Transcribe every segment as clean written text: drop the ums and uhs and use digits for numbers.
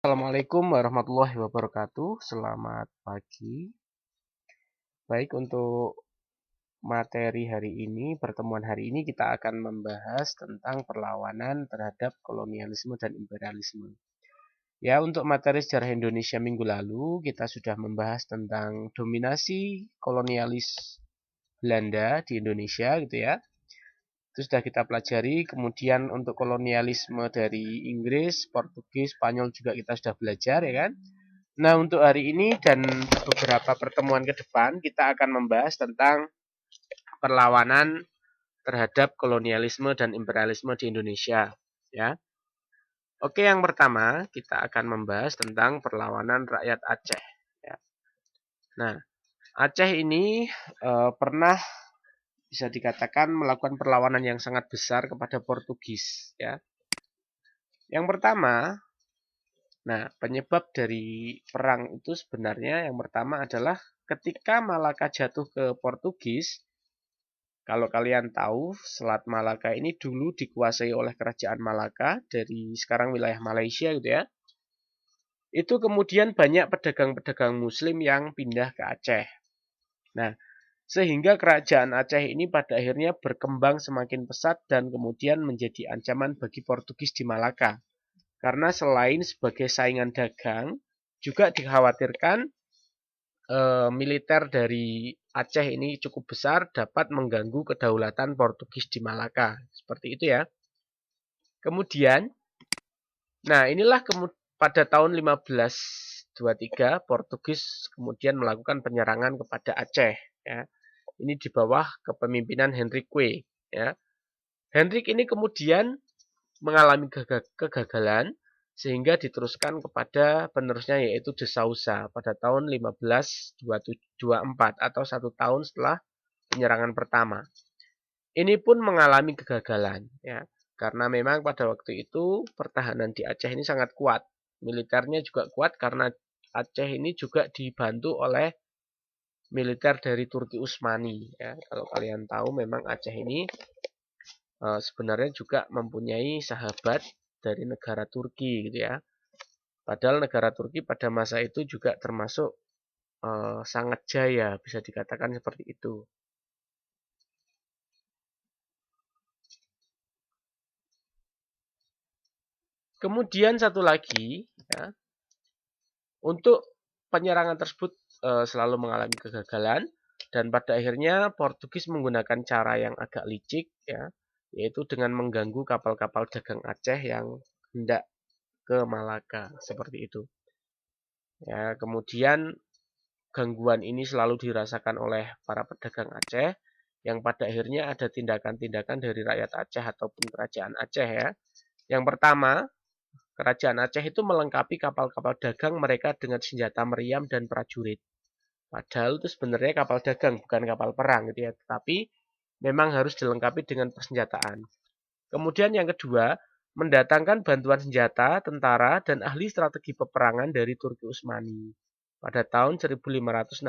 Assalamualaikum warahmatullahi wabarakatuh. Selamat pagi. Baik, untuk materi hari ini, pertemuan hari ini kita akan membahas tentang perlawanan terhadap kolonialisme dan imperialisme. Ya, untuk materi sejarah Indonesia minggu lalu, kita sudah membahas tentang dominasi kolonialis Belanda di Indonesia gitu ya. Itu sudah kita pelajari. Kemudian untuk kolonialisme dari Inggris, Portugis, Spanyol juga kita sudah belajar ya kan. Nah, untuk hari ini dan beberapa pertemuan ke depan, kita akan membahas tentang perlawanan terhadap kolonialisme dan imperialisme di Indonesia. Ya. Oke, yang pertama, kita akan membahas tentang perlawanan rakyat Aceh. Ya. Nah, Aceh ini pernah bisa dikatakan melakukan perlawanan yang sangat besar kepada Portugis. Ya. Yang pertama, nah, penyebab dari perang itu sebenarnya yang pertama adalah ketika Malaka jatuh ke Portugis. Kalau kalian tahu, Selat Malaka ini dulu dikuasai oleh Kerajaan Malaka dari sekarang wilayah Malaysia gitu ya. Itu kemudian banyak pedagang-pedagang Muslim yang pindah ke Aceh. Nah, sehingga kerajaan Aceh ini pada akhirnya berkembang semakin pesat dan kemudian menjadi ancaman bagi Portugis di Malaka. Karena selain sebagai saingan dagang, juga dikhawatirkan militer dari Aceh ini cukup besar dapat mengganggu kedaulatan Portugis di Malaka. Seperti itu ya. Kemudian, nah inilah pada tahun 1523 Portugis kemudian melakukan penyerangan kepada Aceh. Ya. Ini di bawah kepemimpinan Hendrik Kwe. Ya. Hendrik ini kemudian mengalami kegagalan sehingga diteruskan kepada penerusnya yaitu De Souza pada tahun 1524 atau 1 tahun setelah penyerangan pertama. Ini pun mengalami kegagalan ya, karena memang pada waktu itu pertahanan di Aceh ini sangat kuat. Militernya juga kuat karena Aceh ini juga dibantu oleh militer dari Turki Utsmani ya. Kalau kalian tahu memang Aceh ini sebenarnya juga mempunyai sahabat dari negara Turki gitu ya. Padahal negara Turki pada masa itu juga termasuk sangat jaya, bisa dikatakan seperti itu. Kemudian satu lagi, ya, untuk penyerangan tersebut selalu mengalami kegagalan dan pada akhirnya Portugis menggunakan cara yang agak licik, ya, yaitu dengan mengganggu kapal-kapal dagang Aceh yang hendak ke Malaka seperti itu. Ya, kemudian gangguan ini selalu dirasakan oleh para pedagang Aceh yang pada akhirnya ada tindakan-tindakan dari rakyat Aceh ataupun kerajaan Aceh ya. Yang pertama, kerajaan Aceh itu melengkapi kapal-kapal dagang mereka dengan senjata meriam dan prajurit. Padahal itu sebenarnya kapal dagang, bukan kapal perang gitu ya. Tetapi memang harus dilengkapi dengan persenjataan. Kemudian yang kedua, mendatangkan bantuan senjata, tentara, dan ahli strategi peperangan dari Turki Utsmani pada tahun 1567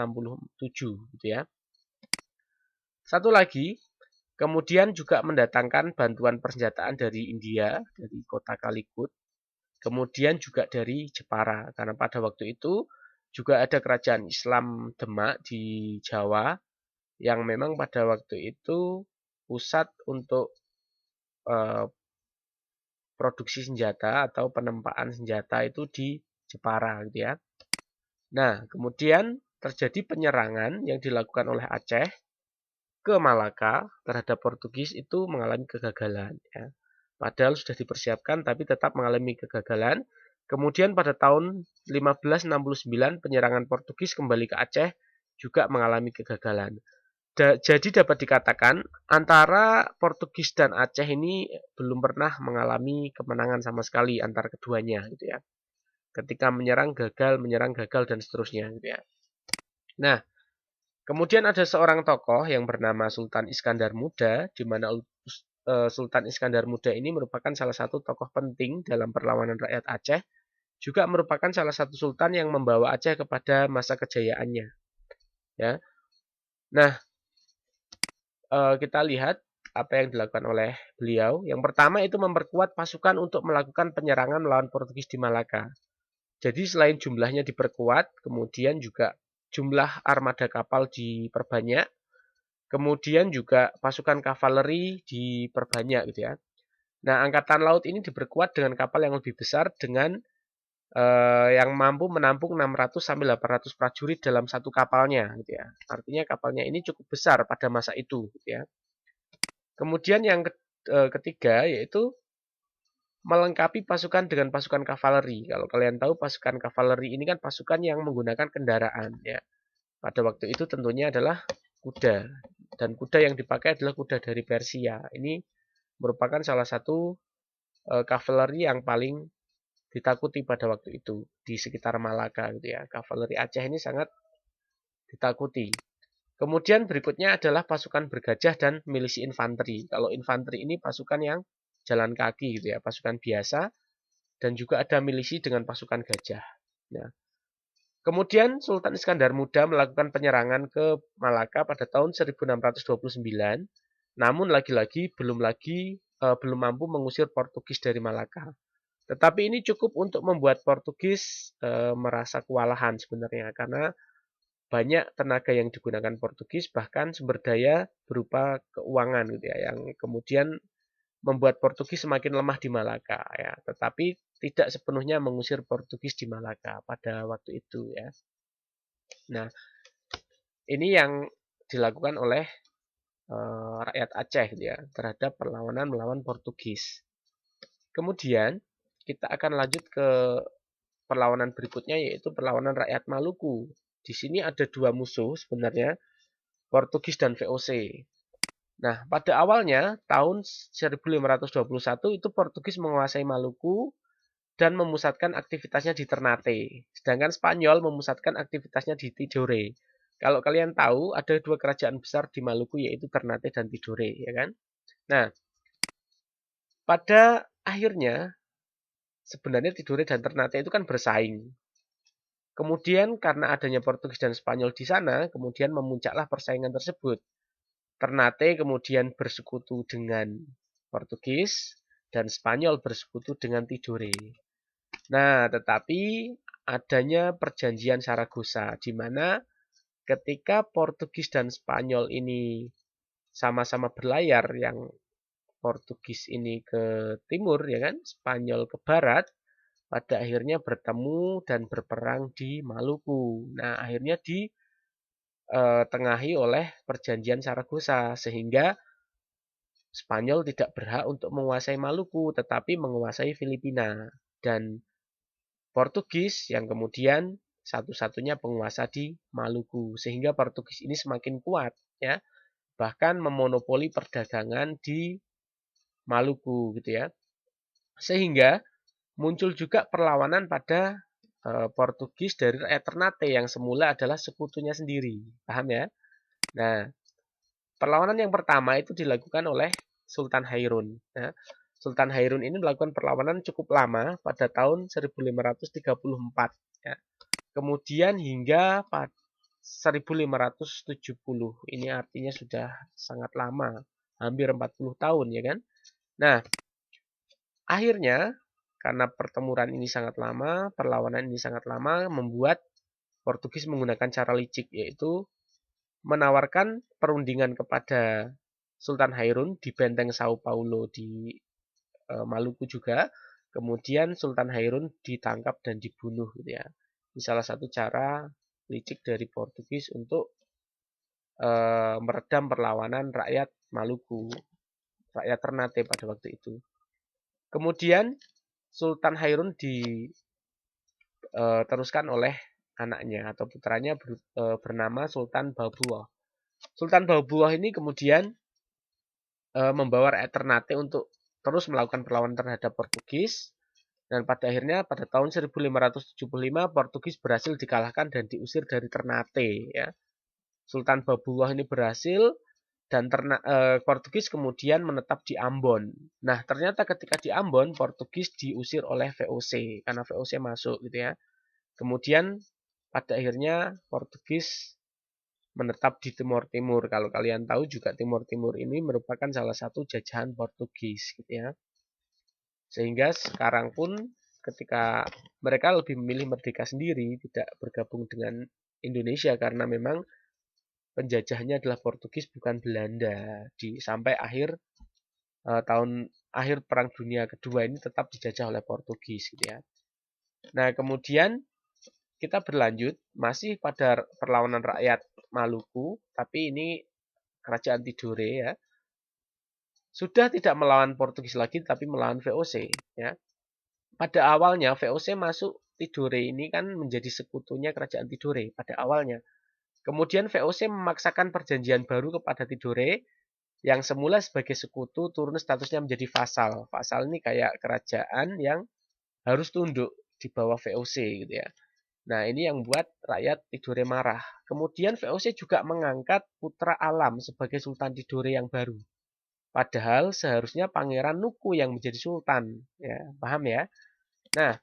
gitu ya. Satu lagi, kemudian juga mendatangkan bantuan persenjataan dari India, dari kota Calicut, kemudian juga dari Jepara, karena pada waktu itu juga ada kerajaan Islam Demak di Jawa yang memang pada waktu itu pusat untuk eh, produksi senjata atau penempaan senjata itu di Jepara gitu ya. Nah, kemudian terjadi penyerangan yang dilakukan oleh Aceh ke Malaka terhadap Portugis itu mengalami kegagalan ya. Padahal sudah dipersiapkan tapi tetap mengalami kegagalan. Kemudian pada tahun 1569 penyerangan Portugis kembali ke Aceh juga mengalami kegagalan. Jadi dapat dikatakan antara Portugis dan Aceh ini belum pernah mengalami kemenangan sama sekali antar keduanya gitu ya. Ketika menyerang gagal dan seterusnya gitu ya. Nah, kemudian ada seorang tokoh yang bernama Sultan Iskandar Muda, di mana Sultan Iskandar Muda ini merupakan salah satu tokoh penting dalam perlawanan rakyat Aceh, juga merupakan salah satu sultan yang membawa Aceh kepada masa kejayaannya. Ya, nah kita lihat apa yang dilakukan oleh beliau. Yang pertama itu memperkuat pasukan untuk melakukan penyerangan melawan Portugis di Malaka. Jadi selain jumlahnya diperkuat, kemudian juga jumlah armada kapal diperbanyak, kemudian juga pasukan kavaleri diperbanyak gitu ya. Nah, angkatan laut ini diperkuat dengan kapal yang lebih besar dengan yang mampu menampung 600 sampai 800 prajurit dalam satu kapalnya gitu ya. Artinya kapalnya ini cukup besar pada masa itu gitu ya. Kemudian yang ketiga yaitu melengkapi pasukan dengan pasukan kavaleri. Kalau kalian tahu pasukan kavaleri ini kan pasukan yang menggunakan kendaraan ya. Pada waktu itu tentunya adalah kuda, dan kuda yang dipakai adalah kuda dari Persia. Ini merupakan salah satu kavaleri yang paling ditakuti pada waktu itu di sekitar Malaka gitu ya. Kavaleri Aceh ini sangat ditakuti. Kemudian berikutnya adalah pasukan bergajah dan milisi infanteri. Kalau infanteri ini pasukan yang jalan kaki gitu ya, pasukan biasa, dan juga ada milisi dengan pasukan gajah. Nah, kemudian Sultan Iskandar Muda melakukan penyerangan ke Malaka pada tahun 1629, namun lagi-lagi belum mampu mengusir Portugis dari Malaka. Tetapi ini cukup untuk membuat Portugis merasa kewalahan sebenarnya, karena banyak tenaga yang digunakan Portugis, bahkan sumber daya berupa keuangan gitu ya, yang kemudian membuat Portugis semakin lemah di Malaka ya. Tetapi tidak sepenuhnya mengusir Portugis di Malaka pada waktu itu ya. Nah, ini yang dilakukan oleh rakyat Aceh gitu ya, terhadap perlawanan melawan Portugis. Kemudian kita akan lanjut ke perlawanan berikutnya, yaitu perlawanan rakyat Maluku. Di sini ada dua musuh sebenarnya, Portugis dan VOC. Nah, pada awalnya tahun 1521 itu Portugis menguasai Maluku dan memusatkan aktivitasnya di Ternate. Sedangkan Spanyol memusatkan aktivitasnya di Tidore. Kalau kalian tahu, ada dua kerajaan besar di Maluku, yaitu Ternate dan Tidore, ya kan? Nah, pada akhirnya sebenarnya Tidore dan Ternate itu kan bersaing. Kemudian karena adanya Portugis dan Spanyol di sana, kemudian memuncaklah persaingan tersebut. Ternate kemudian bersekutu dengan Portugis dan Spanyol bersekutu dengan Tidore. Nah, tetapi adanya perjanjian Saragossa, di mana ketika Portugis dan Spanyol ini sama-sama berlayar, yang Portugis ini ke timur ya kan, Spanyol ke barat, pada akhirnya bertemu dan berperang di Maluku. Nah, akhirnya ditengahi oleh perjanjian Saragossa, sehingga Spanyol tidak berhak untuk menguasai Maluku, tetapi menguasai Filipina. Dan Portugis yang kemudian satu-satunya penguasa di Maluku, sehingga Portugis ini semakin kuat ya, bahkan memonopoli perdagangan di Maluku gitu ya. Sehingga muncul juga perlawanan pada Portugis dari rakyat Ternate yang semula adalah sekutunya sendiri. Paham ya? Nah, perlawanan yang pertama itu dilakukan oleh Sultan Hairun. Nah, Sultan Hairun ini melakukan perlawanan cukup lama pada tahun 1534. Ya. Kemudian hingga 1570. Ini artinya sudah sangat lama, hampir 40 tahun ya kan. Nah, akhirnya karena pertempuran ini sangat lama, perlawanan ini sangat lama, membuat Portugis menggunakan cara licik, yaitu menawarkan perundingan kepada Sultan Hairun di benteng Sao Paulo di Maluku juga. Kemudian Sultan Hairun ditangkap dan dibunuh gitu ya. Ini salah satu cara licik dari Portugis untuk meredam perlawanan rakyat Maluku, rakyat Ternate pada waktu itu. Kemudian Sultan Hairun diteruskan oleh anaknya atau putranya bernama Sultan Babuah. Sultan Babuah ini kemudian membawa rakyat Ternate untuk terus melakukan perlawanan terhadap Portugis, dan pada akhirnya pada tahun 1575 Portugis berhasil dikalahkan dan diusir dari Ternate ya. Sultan Babuah ini berhasil dan Portugis kemudian menetap di Ambon. Nah, ternyata ketika di Ambon Portugis diusir oleh VOC karena VOC masuk gitu ya. Kemudian pada akhirnya Portugis menetap di Timur Timur. Kalau kalian tahu juga Timur Timur ini merupakan salah satu jajahan Portugis gitu ya. Sehingga sekarang pun ketika mereka lebih memilih merdeka sendiri, tidak bergabung dengan Indonesia karena memang penjajahnya adalah Portugis bukan Belanda. Sampai akhir Perang Dunia Kedua ini tetap dijajah oleh Portugis gitu ya. Nah, kemudian kita berlanjut masih pada perlawanan rakyat Maluku, tapi ini kerajaan Tidore ya. Sudah tidak melawan Portugis lagi tapi melawan VOC ya. Pada awalnya VOC masuk Tidore ini kan menjadi sekutunya kerajaan Tidore pada awalnya. Kemudian VOC memaksakan perjanjian baru kepada Tidore yang semula sebagai sekutu turun statusnya menjadi vasal. Vasal ini kayak kerajaan yang harus tunduk di bawah VOC gitu ya. Nah, ini yang buat rakyat Tidore marah. Kemudian VOC juga mengangkat putra Alam sebagai Sultan Tidore yang baru. Padahal seharusnya Pangeran Nuku yang menjadi sultan, ya, paham ya? Nah,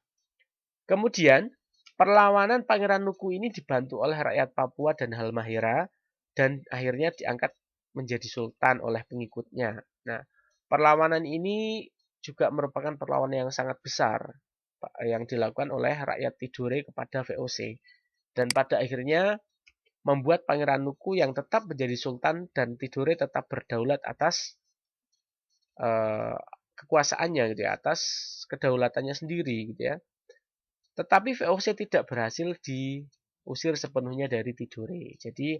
kemudian perlawanan Pangeran Nuku ini dibantu oleh rakyat Papua dan Halmahera dan akhirnya diangkat menjadi sultan oleh pengikutnya. Nah, perlawanan ini juga merupakan perlawanan yang sangat besar yang dilakukan oleh rakyat Tidore kepada VOC dan pada akhirnya membuat Pangeran Nuku yang tetap menjadi sultan dan Tidore tetap berdaulat atas kekuasaannya gitu ya, atas kedaulatannya sendiri gitu ya. Tetapi VOC tidak berhasil diusir sepenuhnya dari Tidore. Jadi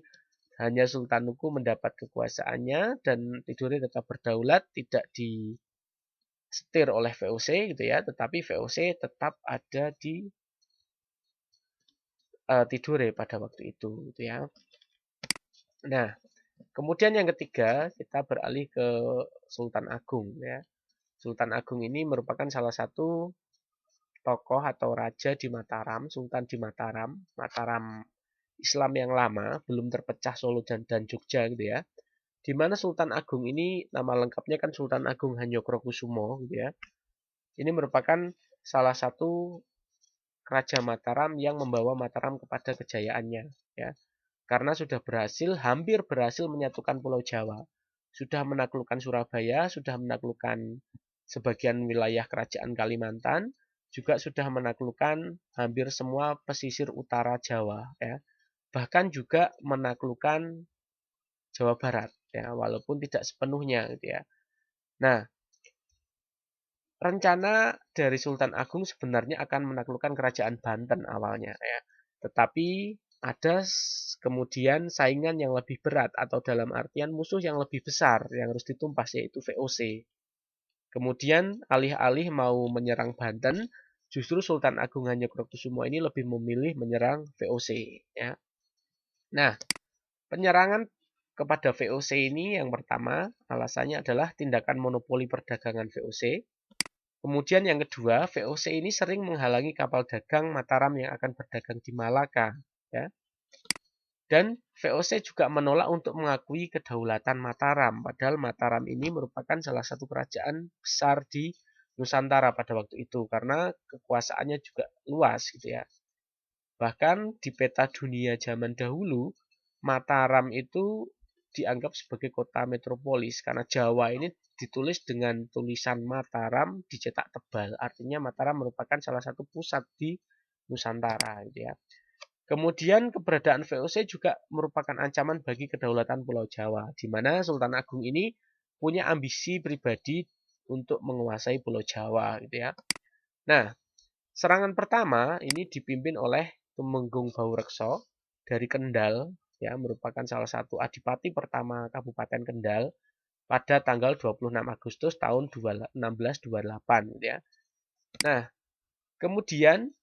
hanya Sultan Nuku mendapat kekuasaannya dan Tidore tetap berdaulat, tidak disetir oleh VOC gitu ya, tetapi VOC tetap ada di Tidore pada waktu itu gitu ya. Nah, kemudian yang ketiga kita beralih ke Sultan Agung ya. Sultan Agung ini merupakan salah satu tokoh atau raja di Mataram, Sultan di Mataram, Mataram Islam yang lama, belum terpecah Solo dan Jogja gitu ya. Di mana Sultan Agung ini nama lengkapnya kan Sultan Agung Hanyokrokusumo gitu ya. Ini merupakan salah satu Raja Mataram yang membawa Mataram kepada kejayaannya ya. Karena sudah hampir berhasil menyatukan Pulau Jawa. Sudah menaklukkan Surabaya, sudah menaklukkan sebagian wilayah kerajaan Kalimantan, juga sudah menaklukkan hampir semua pesisir utara Jawa ya. Bahkan juga menaklukkan Jawa Barat ya, walaupun tidak sepenuhnya gitu ya. Nah, rencana dari Sultan Agung sebenarnya akan menaklukkan kerajaan Banten awalnya ya. Tetapi ada kemudian saingan yang lebih berat atau dalam artian musuh yang lebih besar yang harus ditumpas yaitu VOC. Kemudian alih-alih mau menyerang Banten, justru Sultan Agung Hanyokrokusumo ini lebih memilih menyerang VOC ya. Nah, penyerangan kepada VOC ini yang pertama alasannya adalah tindakan monopoli perdagangan VOC. Kemudian yang kedua, VOC ini sering menghalangi kapal dagang Mataram yang akan berdagang di Malaka. Ya. Dan VOC juga menolak untuk mengakui kedaulatan Mataram. Padahal Mataram ini merupakan salah satu kerajaan besar di Nusantara pada waktu itu. Karena kekuasaannya juga luas gitu ya. Bahkan di peta dunia zaman dahulu, Mataram itu dianggap sebagai kota metropolis. Karena Jawa ini ditulis dengan tulisan Mataram dicetak tebal. Artinya Mataram merupakan salah satu pusat di Nusantara gitu ya. Kemudian keberadaan VOC juga merupakan ancaman bagi kedaulatan Pulau Jawa, di mana Sultan Agung ini punya ambisi pribadi untuk menguasai Pulau Jawa gitu ya. Nah, serangan pertama ini dipimpin oleh Tumenggung Baurekso dari Kendal ya, merupakan salah satu adipati pertama Kabupaten Kendal pada tanggal 26 Agustus tahun 1628 gitu ya. Nah, kemudian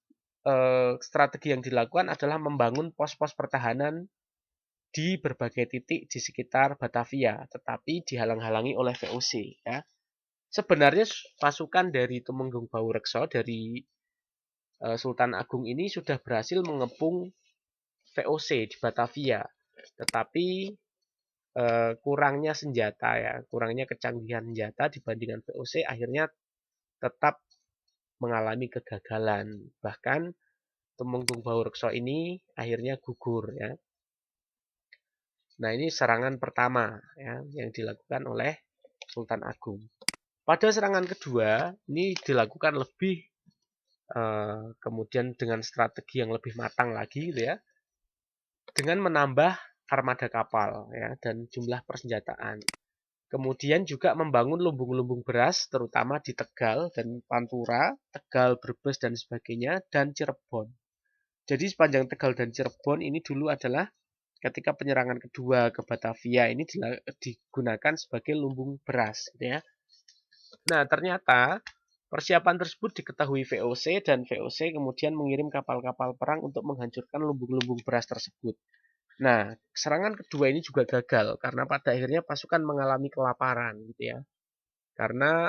strategi yang dilakukan adalah membangun pos-pos pertahanan di berbagai titik di sekitar Batavia, tetapi dihalang-halangi oleh VOC ya. Sebenarnya pasukan dari Tumenggung Baurekso dari Sultan Agung ini sudah berhasil mengepung VOC di Batavia, tetapi kurangnya senjata ya, kurangnya kecanggihan senjata dibandingkan VOC akhirnya tetap mengalami kegagalan. Bahkan Tumenggung Baurekso ini akhirnya gugur ya. Nah, ini serangan pertama ya yang dilakukan oleh Sultan Agung. Pada serangan kedua ini dilakukan lebih kemudian dengan strategi yang lebih matang lagi gitu ya, dengan menambah armada kapal ya dan jumlah persenjataan. Kemudian juga membangun lumbung-lumbung beras terutama di Tegal dan Pantura, Tegal, Brebes dan sebagainya dan Cirebon. Jadi sepanjang Tegal dan Cirebon ini dulu adalah ketika penyerangan kedua ke Batavia ini digunakan sebagai lumbung beras gitu ya. Nah, ternyata persiapan tersebut diketahui VOC dan VOC kemudian mengirim kapal-kapal perang untuk menghancurkan lumbung-lumbung beras tersebut. Nah, serangan kedua ini juga gagal karena pada akhirnya pasukan mengalami kelaparan gitu ya. Karena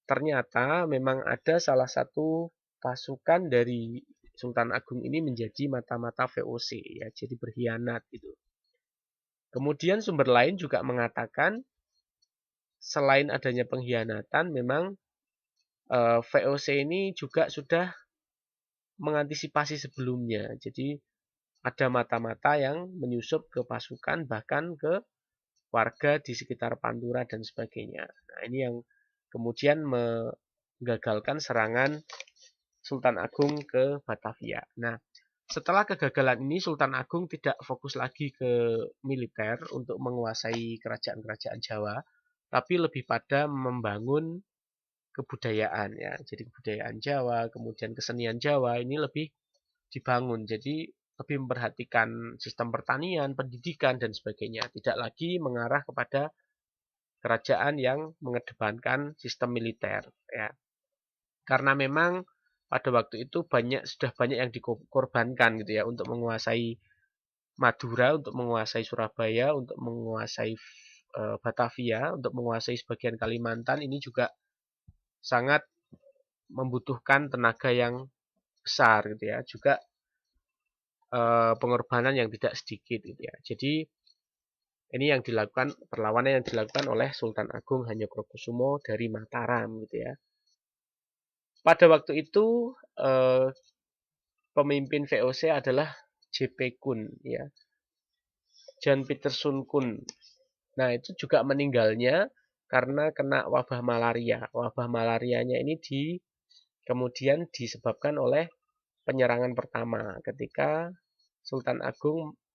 ternyata memang ada salah satu pasukan dari Sultan Agung ini menjadi mata-mata VOC ya, jadi berkhianat gitu. Kemudian sumber lain juga mengatakan selain adanya pengkhianatan memang VOC ini juga sudah mengantisipasi sebelumnya. Jadi ada mata-mata yang menyusup ke pasukan bahkan ke warga di sekitar Pantura dan sebagainya. Nah, ini yang kemudian menggagalkan serangan Sultan Agung ke Batavia. Nah, setelah kegagalan ini Sultan Agung tidak fokus lagi ke militer untuk menguasai kerajaan-kerajaan Jawa, tapi lebih pada membangun kebudayaan ya. Jadi kebudayaan Jawa, kemudian kesenian Jawa ini lebih dibangun. Jadi lebih memperhatikan sistem pertanian, pendidikan dan sebagainya. Tidak lagi mengarah kepada kerajaan yang mengedepankan sistem militer ya. Karena memang pada waktu itu sudah banyak yang dikorbankan gitu ya untuk menguasai Madura, untuk menguasai Surabaya, untuk menguasai Batavia, untuk menguasai sebagian Kalimantan ini juga sangat membutuhkan tenaga yang besar gitu ya. Juga pengorbanan yang tidak sedikit gitu ya. Jadi ini yang dilakukan perlawanan yang dilakukan oleh Sultan Agung Hanyokrokusumo dari Mataram gitu ya. Pada waktu itu pemimpin VOC adalah JP Kun ya. Jan Pieterszoon Kun. Nah, itu juga meninggalnya karena kena wabah malaria. Wabah malarianya ini kemudian disebabkan oleh penyerangan pertama ketika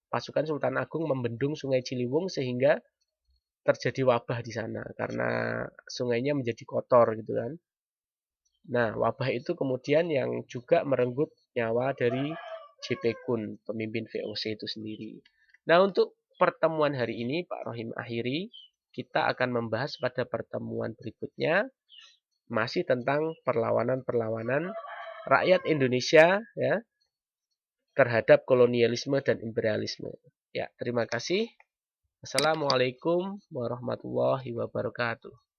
pasukan Sultan Agung membendung Sungai Ciliwung sehingga terjadi wabah di sana karena sungainya menjadi kotor gitu kan. Nah, wabah itu kemudian yang juga merenggut nyawa dari JP Kun, pemimpin VOC itu sendiri. Nah, untuk pertemuan hari ini, Pak Rohim akhiri, kita akan membahas pada pertemuan berikutnya masih tentang perlawanan-perlawanan rakyat Indonesia ya terhadap kolonialisme dan imperialisme. Ya, terima kasih. Assalamualaikum warahmatullahi wabarakatuh.